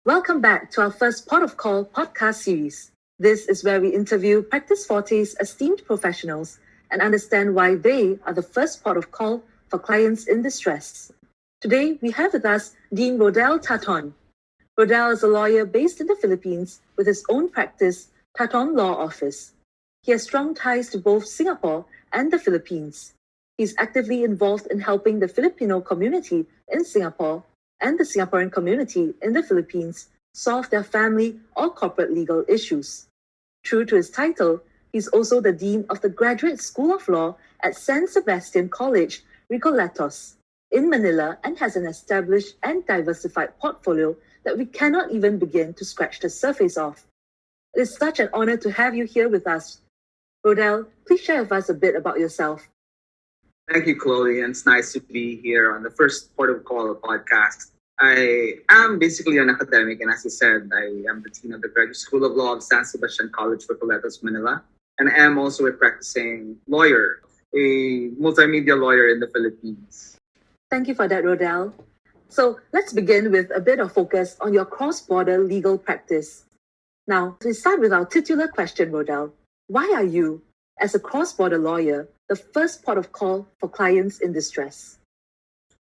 Welcome back to our first Port of Call podcast series. This is where we interview Practice Forte's esteemed professionals and understand why they are the first port of call for clients in distress. Today, we have with us Dean Rodel Taton. Rodel is a lawyer based in the Philippines with his own practice, Taton Law Office. He has strong ties to both Singapore and the Philippines. He's actively involved in helping the Filipino community in Singapore and the Singaporean community in the Philippines solve their family or corporate legal issues. True to his title, he's also the Dean of the Graduate School of Law at San Sebastian College Recoletos in Manila and has an established and diversified portfolio that we cannot even begin to scratch the surface of. It is such an honor to have you here with us. Rodel, please share with us a bit about yourself. Thank you, Chloe, and it's nice to be here on the first Port of Call podcast. I am basically an academic, and as you said, I am the Dean of the Graduate School of Law of San Sebastian College Recoletos, Manila, and I am also a practicing lawyer, a multimedia lawyer in the Philippines. Thank you for that, Rodel. So let's begin with a bit of focus on your cross-border legal practice. Now, to start with our titular question, Rodel, why are you, as a cross-border lawyer, the first port of call for clients in distress?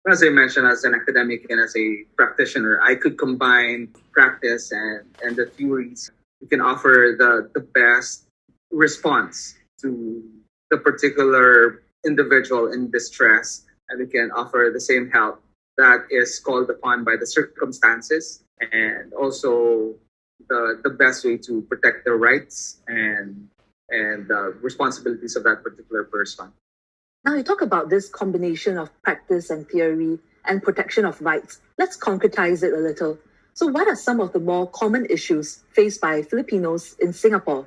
As I mentioned, as an academic and as a practitioner, I could combine practice and the theories. We can offer the best response to the particular individual in distress, and we can offer the same help that is called upon by the circumstances, and also the best way to protect their rights and the responsibilities of that particular person. Now you talk about this combination of practice and theory and protection of rights. Let's concretize it a little. So what are some of the more common issues faced by Filipinos in Singapore?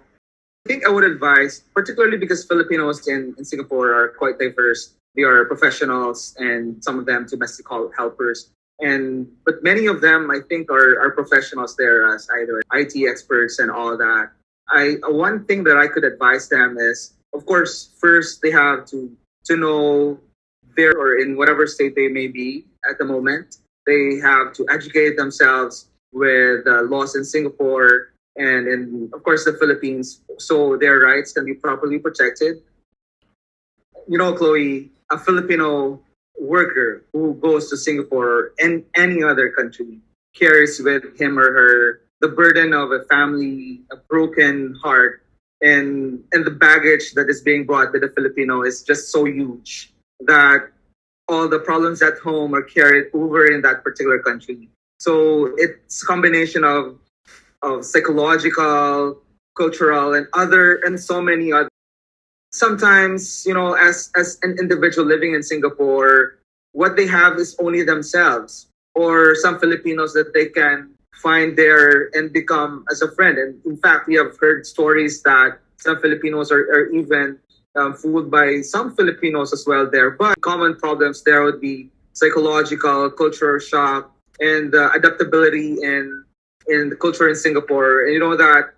I think I would advise, particularly because Filipinos in Singapore are quite diverse. They are professionals and some of them domestic helpers. But many of them, I think, are professionals there as either IT experts and all that. One thing that I could advise them is, of course, first they have to know there or in whatever state they may be at the moment. They have to educate themselves with laws in Singapore and in, of course, the Philippines, so their rights can be properly protected. You know, Chloe, a Filipino worker who goes to Singapore and any other country carries with him or her the burden of a family, a broken heart, and the baggage that is being brought by the Filipino is just so huge that all the problems at home are carried over in that particular country. So it's a combination of psychological, cultural, and so many other. Sometimes, you know, as an individual living in Singapore, what they have is only themselves or some Filipinos that they can find there and become as a friend. And in fact, we have heard stories that some Filipinos are even fooled by some Filipinos as well there. But common problems there would be psychological, cultural shock, and adaptability in the culture in Singapore. And you know that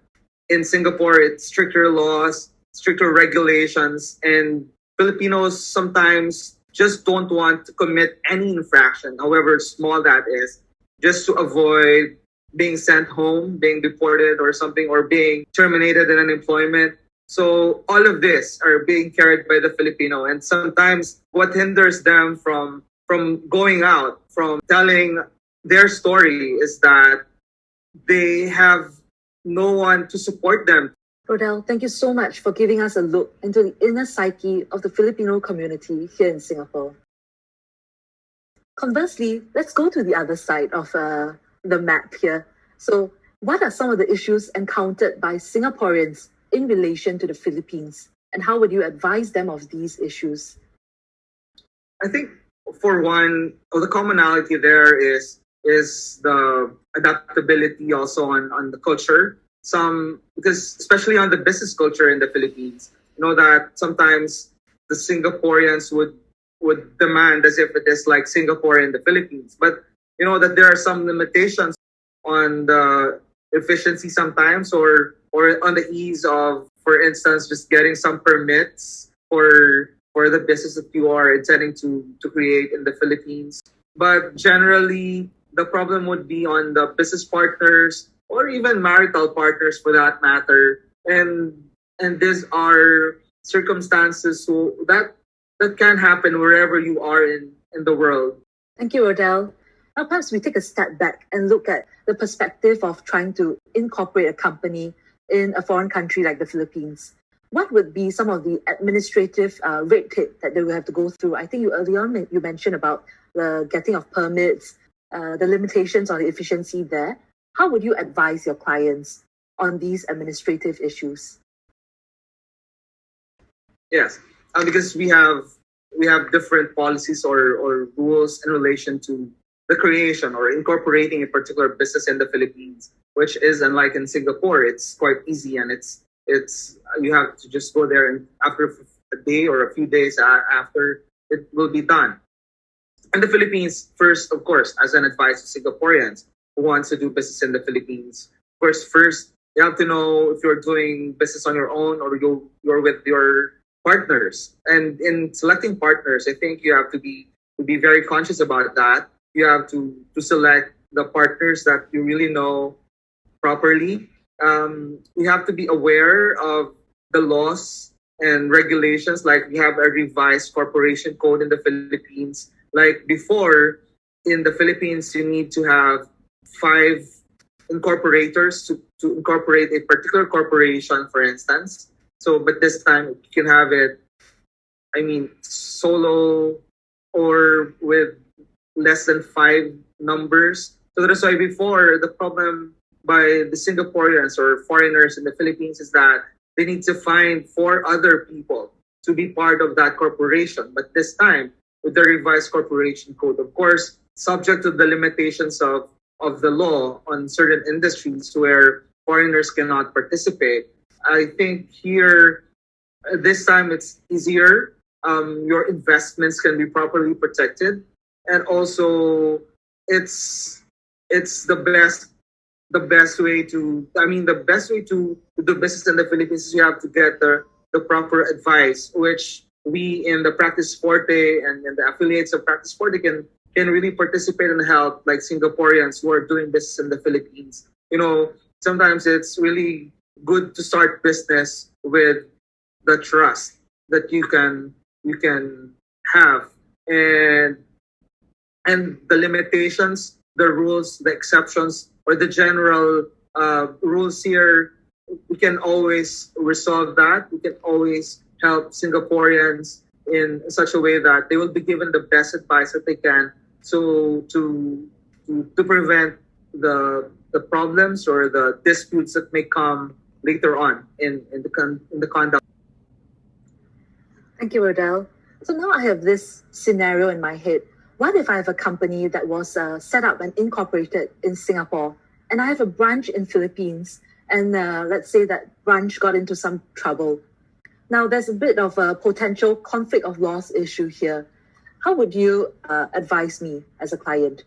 in Singapore, it's stricter laws, stricter regulations, and Filipinos sometimes just don't want to commit any infraction, however small that is, just to avoid being sent home, being deported or something, or being terminated in unemployment. So all of this are being carried by the Filipino. And sometimes what hinders them from going out, from telling their story, is that they have no one to support them. Rodel, thank you so much for giving us a look into the inner psyche of the Filipino community here in Singapore. Conversely, let's go to the other side of the map here. So what are some of the issues encountered by Singaporeans in relation to the Philippines, and how would you advise them of these issues? I think, for one, the commonality there is the adaptability also on the culture. Because especially on the business culture in the Philippines, you know that sometimes the Singaporeans would demand as if it is like Singapore in the Philippines. But you know that there are some limitations on the efficiency sometimes or on the ease of, for instance, just getting some permits for the business that you are intending to create in the Philippines. But generally, the problem would be on the business partners or even marital partners for that matter. And these are circumstances that can happen wherever you are in the world. Thank you, Rodel. Now, perhaps we take a step back and look at the perspective of trying to incorporate a company in a foreign country like the Philippines. What would be some of the administrative red tape that they will have to go through? I think you mentioned about the getting of permits, the limitations on the efficiency there. How would you advise your clients on these administrative issues? Yes, because we have different policies or rules in relation to the creation or incorporating a particular business in the Philippines, which is unlike in Singapore. It's quite easy, and it's you have to just go there, and after a day or a few days after, it will be done. In the Philippines, first, of course, as an advice to Singaporeans who wants to do business in the Philippines, first you have to know if you're doing business on your own or you're with your partners. And in selecting partners, I think you have to be very conscious about that. You have to select the partners that you really know properly. You have to be aware of the laws and regulations. Like we have a revised corporation code in the Philippines. Like before, in the Philippines, you need to have 5 incorporators to incorporate a particular corporation, for instance. So, but this time you can have it, solo or with less than 5 numbers. So that's why before, the problem by the Singaporeans or foreigners in the Philippines is that they need to find 4 other people to be part of that corporation. But this time, with the revised corporation code, of course, subject to the limitations of the law on certain industries where foreigners cannot participate, I think here, this time it's easier. Your investments can be properly protected. And also, it's the best way to do business in the Philippines is you have to get the proper advice, which we in the Practice Forte and the affiliates of Practice Forte can really participate and help, like Singaporeans who are doing business in the Philippines. Sometimes it's really good to start business with the trust that you can have, and the limitations, the rules, the exceptions, or the general rules here, we can always resolve that. We can always help Singaporeans in such a way that they will be given the best advice that they can, so to prevent the problems or the disputes that may come later on in the conduct. Thank you, Rodel. So now I have this scenario in my head. What if I have a company that was set up and incorporated in Singapore, and I have a branch in Philippines, and let's say that branch got into some trouble. Now, there's a bit of a potential conflict of laws issue here. How would you advise me as a client?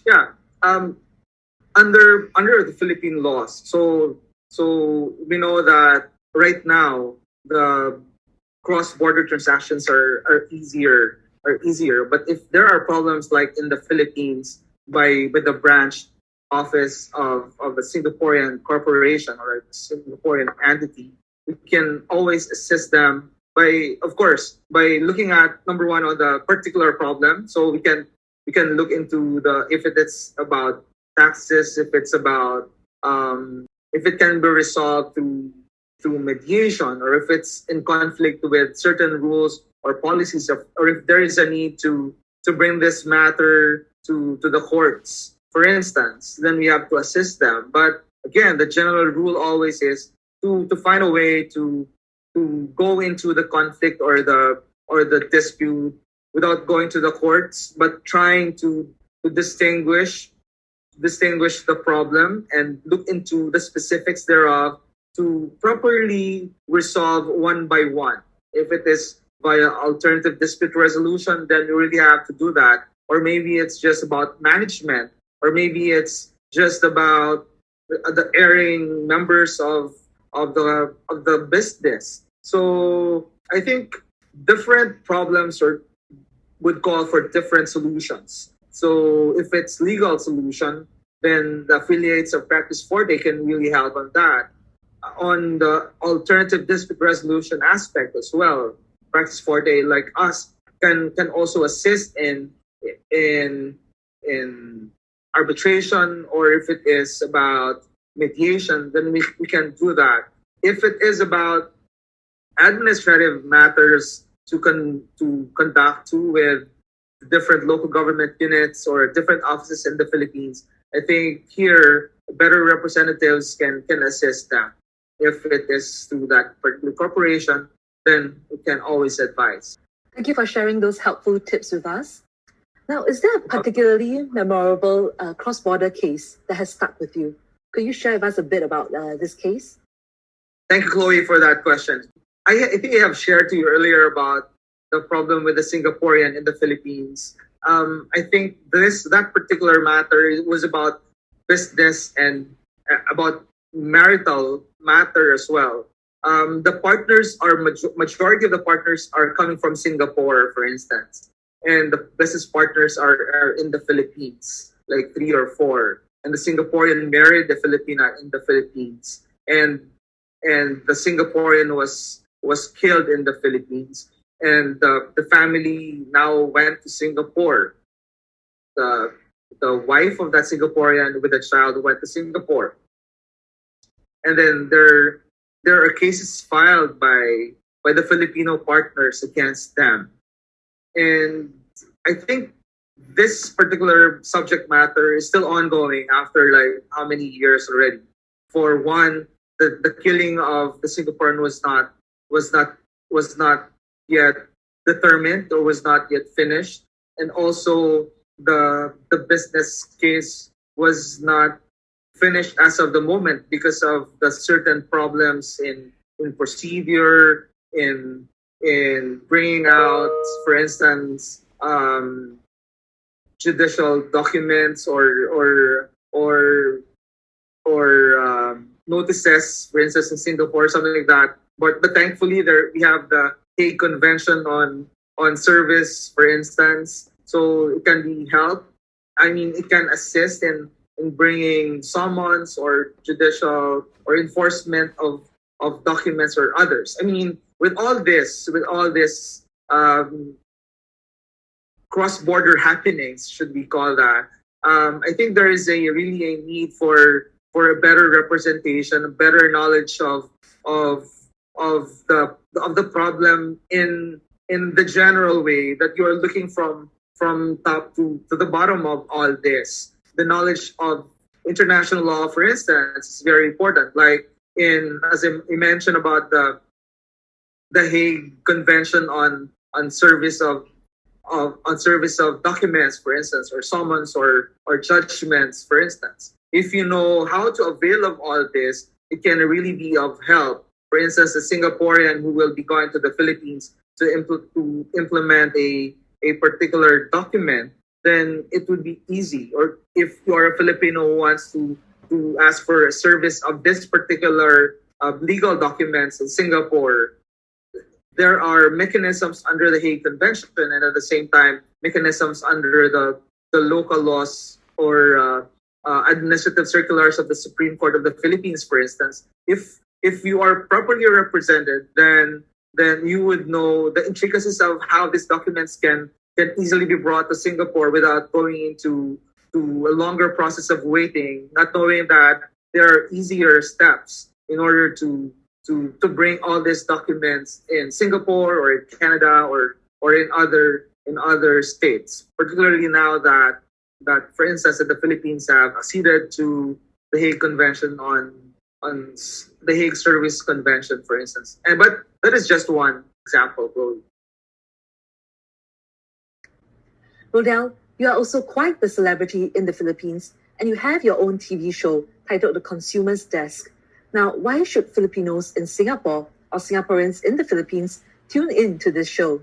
Yeah, under the Philippine laws. So we know that right now the cross-border transactions are easier. But if there are problems like in the Philippines with the branch office of a Singaporean corporation or a Singaporean entity, we can always assist them by looking at, number one, on the particular problem. So we can look into if it's about taxes, if it's about if it can be resolved through mediation, or if it's in conflict with certain rules or policies, or if there is a need to bring this matter to the courts, for instance, then we have to assist them. But again, the general rule always is to find a way to go into the conflict or the dispute without going to the courts, but trying to distinguish the problem and look into the specifics thereof to properly resolve one by one. If it is via alternative dispute resolution, then you really have to do that. Or maybe it's just about management, or maybe it's just about the erring members of the business. So I think different problems would call for different solutions. So if it's legal solution, then the affiliates of Practice Forte can really help on that. On the alternative dispute resolution aspect as well, Practice Forte, like us, can also assist in in arbitration, or if it is about mediation, then we can do that. If it is about administrative matters to conduct with different local government units or different offices in the Philippines, I think here better representatives can assist them. If it is to that particular corporation, then we can always advise. Thank you for sharing those helpful tips with us. Now, is there a particularly memorable cross-border case that has stuck with you? Could you share with us a bit about this case? Thank you, Chloe, for that question. I think I have shared to you earlier about the problem with the Singaporean in the Philippines. I think that particular matter was about business and about marital matter as well. The partners are majority of the partners are coming from Singapore, for instance, and the business partners are in the Philippines, like 3 or 4, and the Singaporean married the Filipina in the Philippines, and the Singaporean was killed in the Philippines, and the family now went to Singapore. The wife of that Singaporean with the child went to Singapore, and then there are cases filed by the Filipino partners against them, and I think this particular subject matter is still ongoing after like how many years already. For one, the killing of the Singaporean was not yet determined or was not yet finished, and also the business case was not finished as of the moment because of the certain problems in procedure, in bringing out, for instance, judicial documents or notices, for instance, in Singapore, something like that. But thankfully, we have the Hague Convention on service, for instance, so it can be helped. I mean, it can assist in bringing summons or judicial or enforcement of documents or others. I mean, with all this cross-border happenings, should we call that? I think there is really a need for a better representation, a better knowledge of the problem in the general way that you are looking from top to the bottom of all this. The knowledge of international law, for instance, is very important. Like as I mentioned about the Hague Convention on service of documents, for instance, or summons or judgments, for instance. If you know how to avail of all this, it can really be of help. For instance, a Singaporean who will be going to the Philippines to implement a particular document, then it would be easy. Or if you are a Filipino who wants to ask for a service of this particular legal documents in Singapore, there are mechanisms under the Hague Convention and at the same time mechanisms under the local laws or administrative circulars of the Supreme Court of the Philippines, for instance. If you are properly represented, then you would know the intricacies of how these documents can easily be brought to Singapore without going into a longer process of waiting, not knowing that there are easier steps in order to bring all these documents in Singapore or in Canada or in other states. Particularly now that for instance that the Philippines have acceded to the Hague Convention on the Hague Service Convention, for instance. But that is just one example, Chloe. Rodel, you are also quite the celebrity in the Philippines, and you have your own TV show titled The Consumer's Desk. Now, why should Filipinos in Singapore or Singaporeans in the Philippines tune in to this show?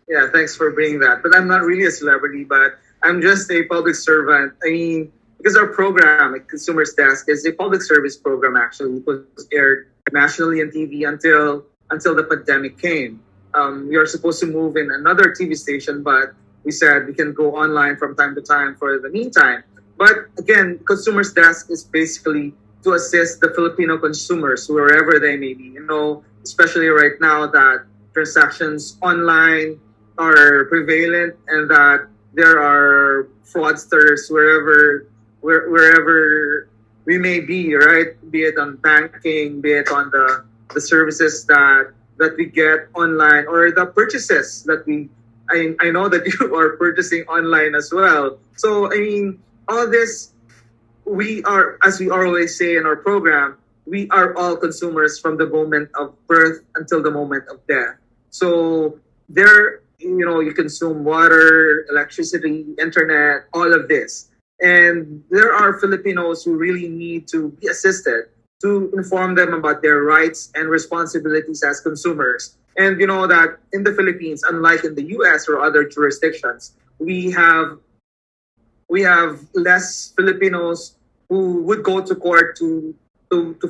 Yeah, thanks for bringing that. But I'm not really a celebrity, but I'm just a public servant. I mean, because our program at Consumer's Desk is a public service program, actually. It was aired nationally on TV until the pandemic came. We are supposed to move in another TV station, but we said we can go online from time to time for the meantime. But again, Consumers Desk is basically to assist the Filipino consumers wherever they may be. Especially right now that transactions online are prevalent and that there are fraudsters wherever we may be, right? Be it on banking, be it on the services that we get online or the purchases that I know that you are purchasing online as well. So all this, we are, as we always say in our program, we are all consumers from the moment of birth until the moment of death. So you consume water, electricity, internet, all of this. And there are Filipinos who really need to be assisted to inform them about their rights and responsibilities as consumers. And you know that in the Philippines, unlike in the US or other jurisdictions, we have less Filipinos who would go to court to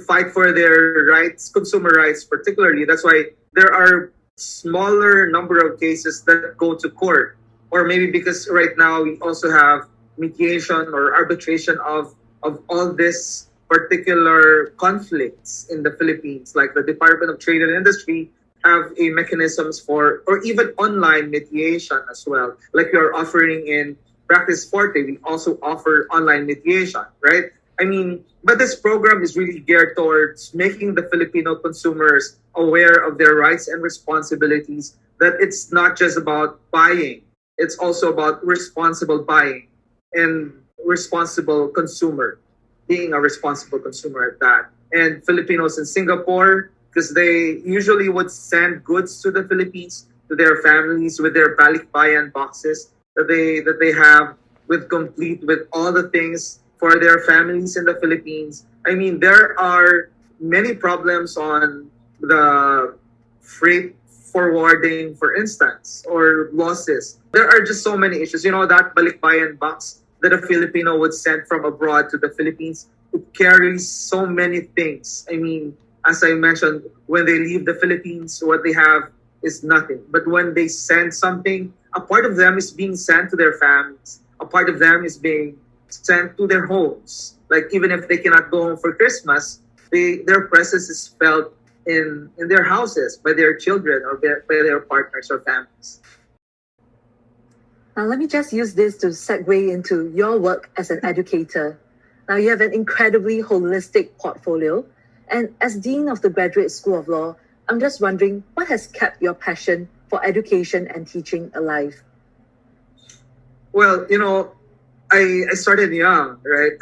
fight for their rights, consumer rights particularly. That's why there are smaller number of cases that go to court. Or maybe because right now we also have mediation or arbitration of all this particular conflicts in the Philippines, like the Department of Trade and Industry have a mechanisms for, or even online mediation as well. Like we are offering in Practice Forte, we also offer online mediation, right? But this program is really geared towards making the Filipino consumers aware of their rights and responsibilities, that it's not just about buying, it's also about responsible buying and responsible consumer, being a responsible consumer at that. And Filipinos in Singapore, because they usually would send goods to the Philippines, to their families with their balikbayan boxes that they have with all the things for their families in the Philippines. There are many problems on the freight forwarding, for instance, or losses. There are just so many issues. That balikbayan box that a Filipino would send from abroad to the Philippines, it carries so many things. As I mentioned, when they leave the Philippines, what they have is nothing. But when they send something, a part of them is being sent to their families. A part of them is being sent to their homes. Like even if they cannot go home for Christmas, their presence is felt in their houses by their children or by their partners or families. Now, let me just use this to segue into your work as an educator. Now, you have an incredibly holistic portfolio. And as Dean of the Graduate School of Law, I'm just wondering, what has kept your passion for education and teaching alive? Well, I started young, right?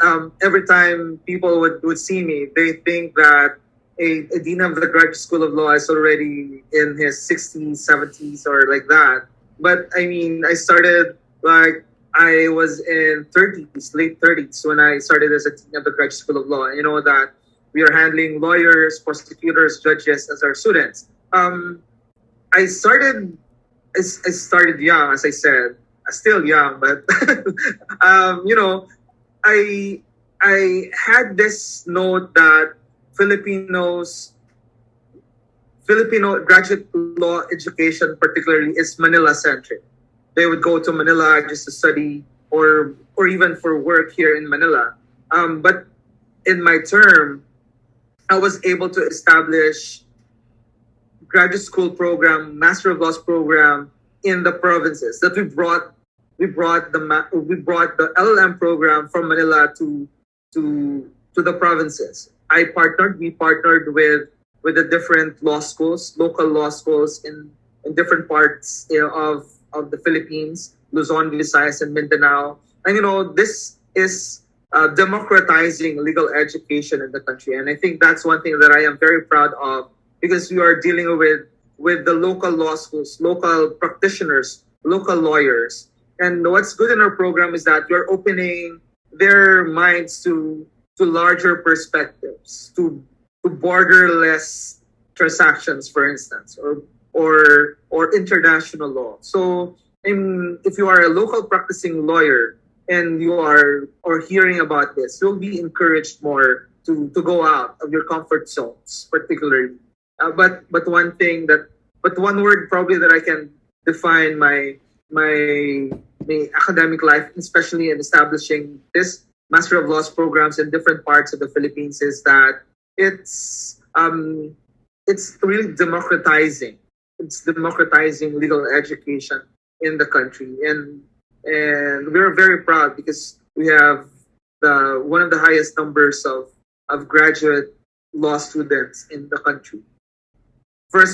Every time people would see me, they think that a Dean of the Graduate School of Law is already in his 60s, 70s, or like that. But I started like I was in 30s, late 30s, when I started as a Dean of the Graduate School of Law. That we are handling lawyers, prosecutors, judges as our students. I started young, as I said. I'm still young, but I had this note that Filipino graduate law education particularly is Manila centric. They would go to Manila just to study or even for work here in Manila. But in my term, I was able to establish graduate school program, Master of Laws program in the provinces. That we brought the LLM program from Manila to the provinces. We partnered with the different law schools, local law schools in different parts of the Philippines, Luzon, Visayas, and Mindanao. And this is democratizing legal education in the country. And I think that's one thing that I am very proud of, because we are dealing with the local law schools, local practitioners, local lawyers. And what's good in our program is that we're opening their minds to larger perspectives, to borderless transactions, for instance, or international law. So if you are a local practicing lawyer and you are hearing about this, you'll be encouraged more to go out of your comfort zones, particularly. But one word probably that I can define my my academic life, especially in establishing this Master of Laws programs in different parts of the Philippines, is that it's really democratizing. It's democratizing legal education in the country, and we're very proud because we have the one of the highest numbers of graduate law students in the country for a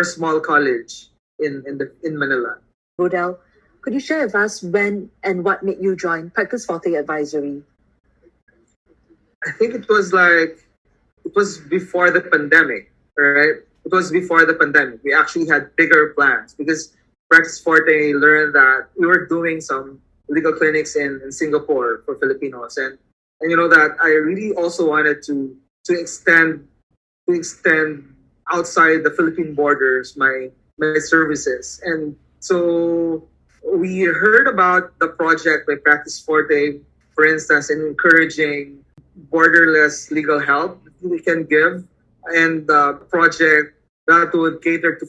small college in Manila. Rodel, could you share with us when and what made you join Practice Forte Advisory? I think it was before the pandemic, right? It was before the pandemic. We actually had bigger plans because Practice Forte learned that we were doing some legal clinics in Singapore for Filipinos, and you know that I really also wanted to extend outside the Philippine borders my services, and so we heard about the project by Practice Forte, for instance, in encouraging borderless legal help that we can give, and the project that would cater to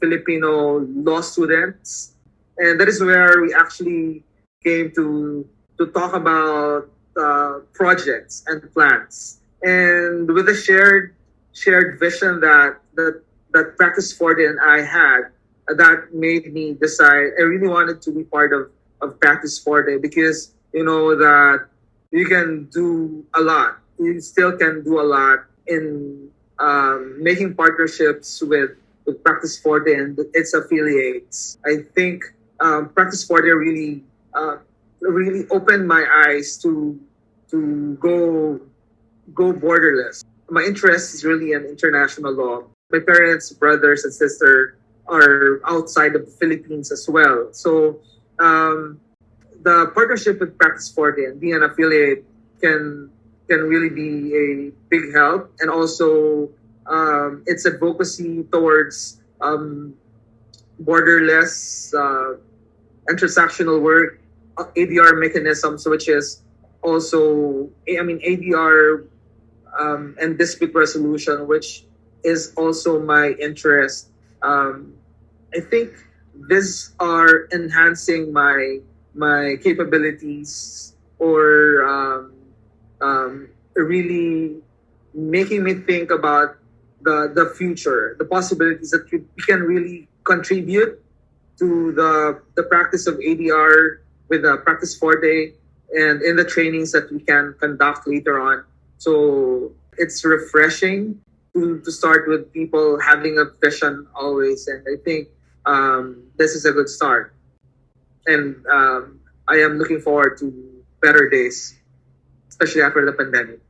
Filipino law students. And that is where we actually came to talk about projects and plans. And with a shared vision that Practice Forte and I had, that made me decide I really wanted to be part of Practice Forte because you know that you can do a lot. You still can do a lot in making partnerships with Practice Forte and its affiliates. I think Practice Forte really opened my eyes to go borderless. My interest is really in international law. My parents, brothers, and sister are outside of the Philippines as well. So the partnership with Practice Forte and being an affiliate can really be a big help, and also its advocacy towards borderless transactional work, ADR mechanisms, which is also ADR and dispute resolution, which is also my interest. I think these are enhancing my capabilities, or really making me think about the future, the possibilities that we can really contribute to the practice of ADR with the Practice Forte and in the trainings that we can conduct later on. So it's refreshing to start with people having a vision always, and I think this is a good start. And I am looking forward to better days, especially after the pandemic.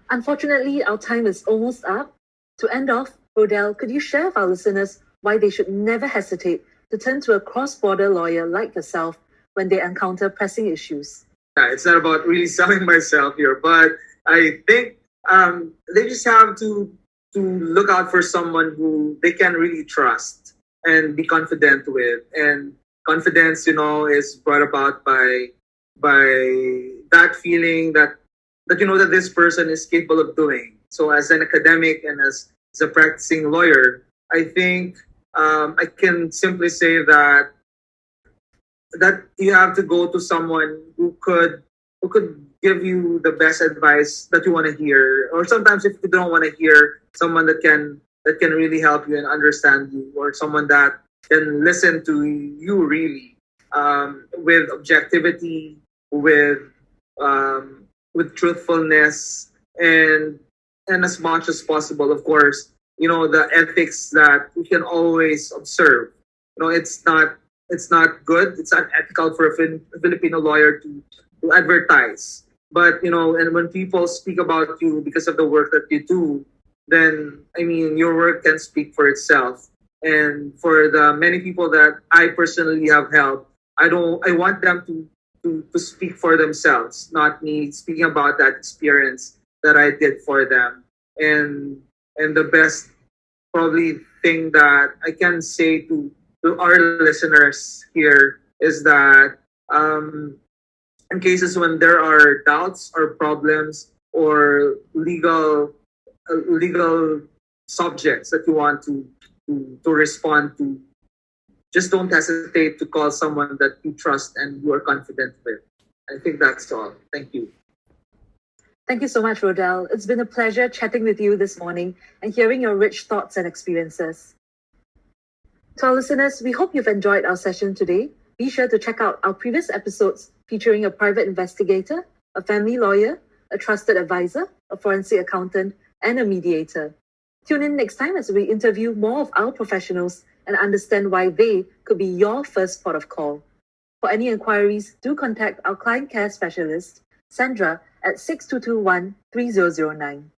Unfortunately, our time is almost up. To end off, Rodel, could you share with our listeners why they should never hesitate to turn to a cross-border lawyer like yourself when they encounter pressing issues? Yeah, it's not about really selling myself here, but I think they just have to look out for someone who they can really trust and be confident with. And confidence, is brought about by that feeling that you know that this person is capable of doing. So as an academic and as a practicing lawyer, I think I can simply say that you have to go to someone who could give you the best advice that you want to hear, or sometimes if you don't want to hear, someone that can really help you and understand you, or someone that can listen to you really with objectivity, with truthfulness, and as much as possible, of course, the ethics that we can always observe. It's not good. It's unethical for a Filipino lawyer to advertise. But, and when people speak about you because of the work that you do, then, your work can speak for itself. And for the many people that I personally have helped, I want them to speak for themselves, not me speaking about that experience that I did for them. And the best probably thing that I can say to our listeners here is that in cases when there are doubts or problems or legal subjects that you want to respond to, just don't hesitate to call someone that you trust and you are confident with. I think that's all. Thank you. Thank you so much, Rodel. It's been a pleasure chatting with you this morning and hearing your rich thoughts and experiences. To our listeners, we hope you've enjoyed our session today. Be sure to check out our previous episodes featuring a private investigator, a family lawyer, a trusted advisor, a forensic accountant, and a mediator. Tune in next time as we interview more of our professionals and understand why they could be your first port of call. For any inquiries, do contact our client care specialist, Sandra, at 6221 3009.